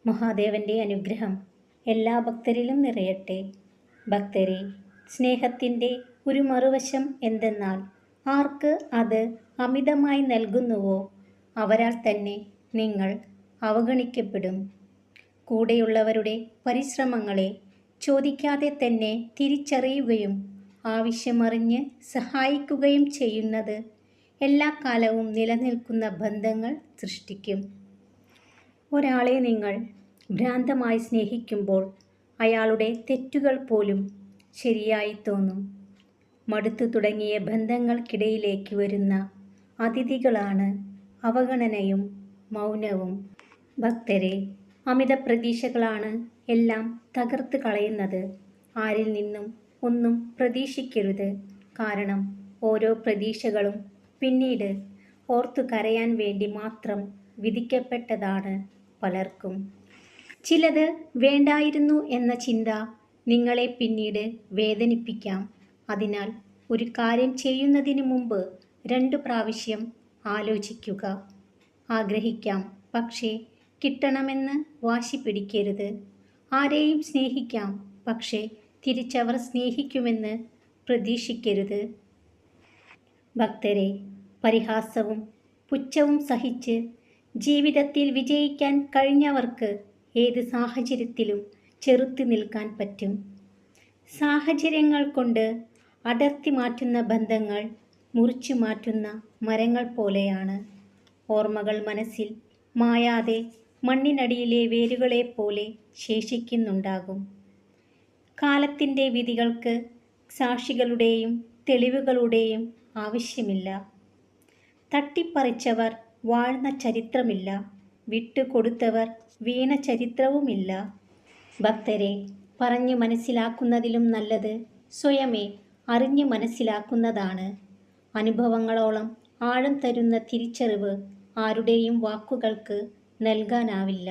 മഹാദേവൻ്റെ അനുഗ്രഹം എല്ലാ ഭക്തരിലും നിറയട്ടെ. ഭക്തരെ, സ്നേഹത്തിൻ്റെ ഒരു മറുവശം എന്തെന്നാൽ ആർക്ക് അത് അമിതമായി നൽകുന്നുവോ അവരാൽ തന്നെ നിങ്ങൾ അവഗണിക്കപ്പെടും. കൂടെയുള്ളവരുടെ പരിശ്രമങ്ങളെ ചോദിക്കാതെ തന്നെ തിരിച്ചറിയുകയും ആവശ്യമറിഞ്ഞ് സഹായിക്കുകയും ചെയ്യുന്നത് എല്ലാ കാലവും നിലനിൽക്കുന്ന ബന്ധങ്ങൾ സൃഷ്ടിക്കും. ഒരാളെ നിങ്ങൾ ഭ്രാന്തമായി സ്നേഹിക്കുമ്പോൾ അയാളുടെ തെറ്റുകൾ പോലും ശരിയായി തോന്നും. മടുത്തു തുടങ്ങിയ ബന്ധങ്ങൾക്കിടയിലേക്ക് വരുന്ന അതിഥികളാണ് അവഗണനയും മൗനവും. ഭക്തരെ, അമിത പ്രതീക്ഷകളാണ് എല്ലാം തകർത്ത് കളയുന്നത്. ആരിൽ നിന്നും ഒന്നും പ്രതീക്ഷിക്കരുത്. കാരണം ഓരോ പ്രതീക്ഷകളും പിന്നീട് ഓർത്തു കരയാൻ വേണ്ടി മാത്രം വിധിക്കപ്പെട്ടതാണ് പലർക്കും. ചിലത് വേണ്ടായിരുന്നു എന്ന ചിന്ത നിങ്ങളെ പിന്നീട് വേദനിപ്പിക്കാം. അതിനാൽ ഒരു കാര്യം ചെയ്യുന്നതിന് മുമ്പ് 2 പ്രാവശ്യം ആലോചിക്കുക. ആഗ്രഹിക്കാം, പക്ഷേ കിട്ടണമെന്ന് വാശി പിടിക്കരുത്. ആരെയും സ്നേഹിക്കാം, പക്ഷേ തിരിച്ചവർ സ്നേഹിക്കുമെന്ന് പ്രതീക്ഷിക്കരുത്. ഭക്തരെ, പരിഹാസവും പുച്ഛവും സഹിച്ച് ജീവിതത്തിൽ വിജയിക്കാൻ കഴിഞ്ഞവർക്ക് ഏത് സാഹചര്യത്തിലും ചെറുത്തു നിൽക്കാൻ പറ്റും. സാഹചര്യങ്ങൾ കൊണ്ട് അടർത്തി മാറ്റുന്ന ബന്ധങ്ങൾ മുറിച്ചു മാറ്റുന്ന മരങ്ങൾ പോലെയാണ്. ഓർമ്മകൾ മനസ്സിൽ മായാതെ മണ്ണിനടിയിലെ വേരുകളെപ്പോലെ ശേഷിക്കുന്നുണ്ടാകും. കാലത്തിൻ്റെ വിധികൾക്ക് സാക്ഷികളുടെയും തെളിവുകളുടെയും ആവശ്യമില്ല. തട്ടിപ്പറിച്ചവർ വാഴ്ന്ന ചരിത്രമില്ല. വിട്ടുകൊടുത്തവർ വീണ ചരിത്രവുമില്ല. ഭക്തരെ, പറഞ്ഞു മനസ്സിലാക്കുന്നതിലും നല്ലത് സ്വയമേ അറിഞ്ഞു മനസ്സിലാക്കുന്നതാണ്. അനുഭവങ്ങളോളം ആഴം തരുന്ന തിരിച്ചറിവ് ആരുടെയും വാക്കുകൾക്ക് നൽകാനാവില്ല.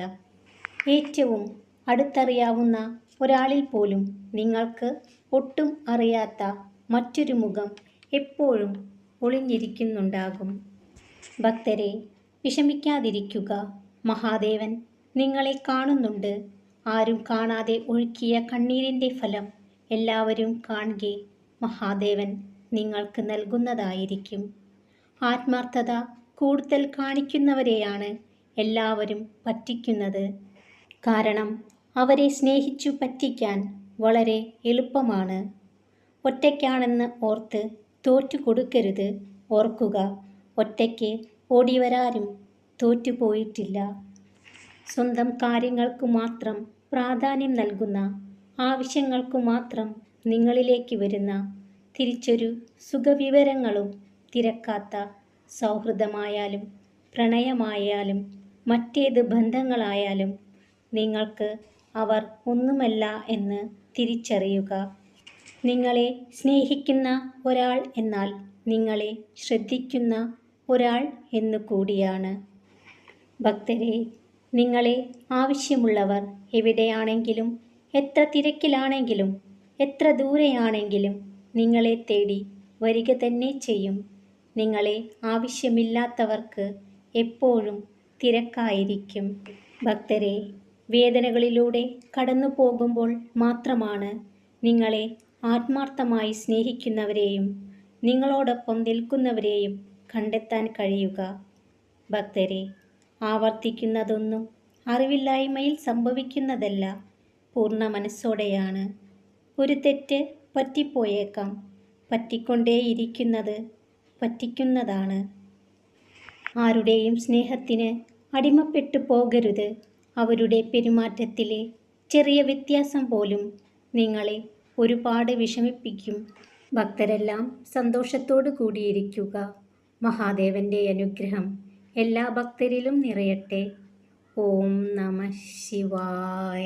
ഏറ്റവും അടുത്തറിയാവുന്ന ഒരാളിൽ പോലും നിങ്ങൾക്ക് ഒട്ടും അറിയാത്ത മറ്റൊരു മുഖം എപ്പോഴും ഒളിഞ്ഞിരിക്കുന്നുണ്ടാകും. ഭക്തരെ, വിഷമിക്കാതിരിക്കുക. മഹാദേവൻ നിങ്ങളെ കാണുന്നുണ്ട്. ആരും കാണാതെ ഒഴുക്കിയ കണ്ണീരിൻ്റെ ഫലം എല്ലാവരും കാണെ മഹാദേവൻ നിങ്ങൾക്ക് നൽകുന്നതായിരിക്കും. ആത്മാർത്ഥത കൂടുതൽ കാണിക്കുന്നവരെയാണ് എല്ലാവരും പറ്റിക്കുന്നത്. കാരണം അവരെ സ്നേഹിച്ചു പറ്റിക്കാൻ വളരെ എളുപ്പമാണ്. ഒറ്റയ്ക്കാണെന്ന് ഓർത്ത് തോറ്റു കൊടുക്കരുത്. ഓർക്കുക, ഒറ്റയ്ക്ക് ഓടിവരാരും തോറ്റുപോയിട്ടില്ല. സ്വന്തം കാര്യങ്ങൾക്കു മാത്രം പ്രാധാന്യം നൽകുന്ന, ആവശ്യങ്ങൾക്കു മാത്രം നിങ്ങളിലേക്ക് വരുന്ന, തിരിച്ചൊരു സുഖവിവരങ്ങളും തിരക്കാത്ത സൗഹൃദമായാലും പ്രണയമായാലും മറ്റേത് ബന്ധങ്ങളായാലും നിങ്ങൾക്ക് അവർ ഒന്നുമല്ല എന്ന് തിരിച്ചറിയുക. നിങ്ങളെ സ്നേഹിക്കുന്ന ഒരാൾ എന്നാൽ നിങ്ങളെ ശ്രദ്ധിക്കുന്ന ഒരാൾ എന്നു കൂടിയാണ്. ഭക്തരെ, നിങ്ങളെ ആവശ്യമുള്ളവർ എവിടെയാണെങ്കിലും എത്ര തിരക്കിലാണെങ്കിലും എത്ര ദൂരെയാണെങ്കിലും നിങ്ങളെ തേടി വരിക തന്നെ ചെയ്യും. നിങ്ങളെ ആവശ്യമില്ലാത്തവർക്ക് എപ്പോഴും തിരക്കായിരിക്കും. ഭക്തരെ, വേദനകളിലൂടെ കടന്നു പോകുമ്പോൾ മാത്രമാണ് നിങ്ങളെ ആത്മാർത്ഥമായി സ്നേഹിക്കുന്നവരെയും നിങ്ങളോടൊപ്പം നിൽക്കുന്നവരെയും കണ്ടെത്താൻ കഴിയുക. ഭക്തരെ, ആവർത്തിക്കുന്നതൊന്നും അറിവില്ലായ്മയിൽ സംഭവിക്കുന്നതല്ല, പൂർണ്ണ മനസ്സോടെയാണ്. ഒരു തെറ്റ് പറ്റിപ്പോയേക്കാം. പറ്റിക്കൊണ്ടേയിരിക്കുന്നത് പറ്റിക്കുന്നതാണ്. ആരുടെയും സ്നേഹത്തിന് അടിമപ്പെട്ടു പോകരുത്. അവരുടെ പെരുമാറ്റത്തിലെ ചെറിയ വ്യത്യാസം പോലും നിങ്ങളെ ഒരുപാട് വിഷമിപ്പിക്കും. ഭക്തരെല്ലാം സന്തോഷത്തോടു കൂടിയിരിക്കുക. മഹാദേവൻ്റെ അനുഗ്രഹം എല്ലാ ഭക്തരിലും നിറയട്ടെ. ഓം നമഃ ശിവായ.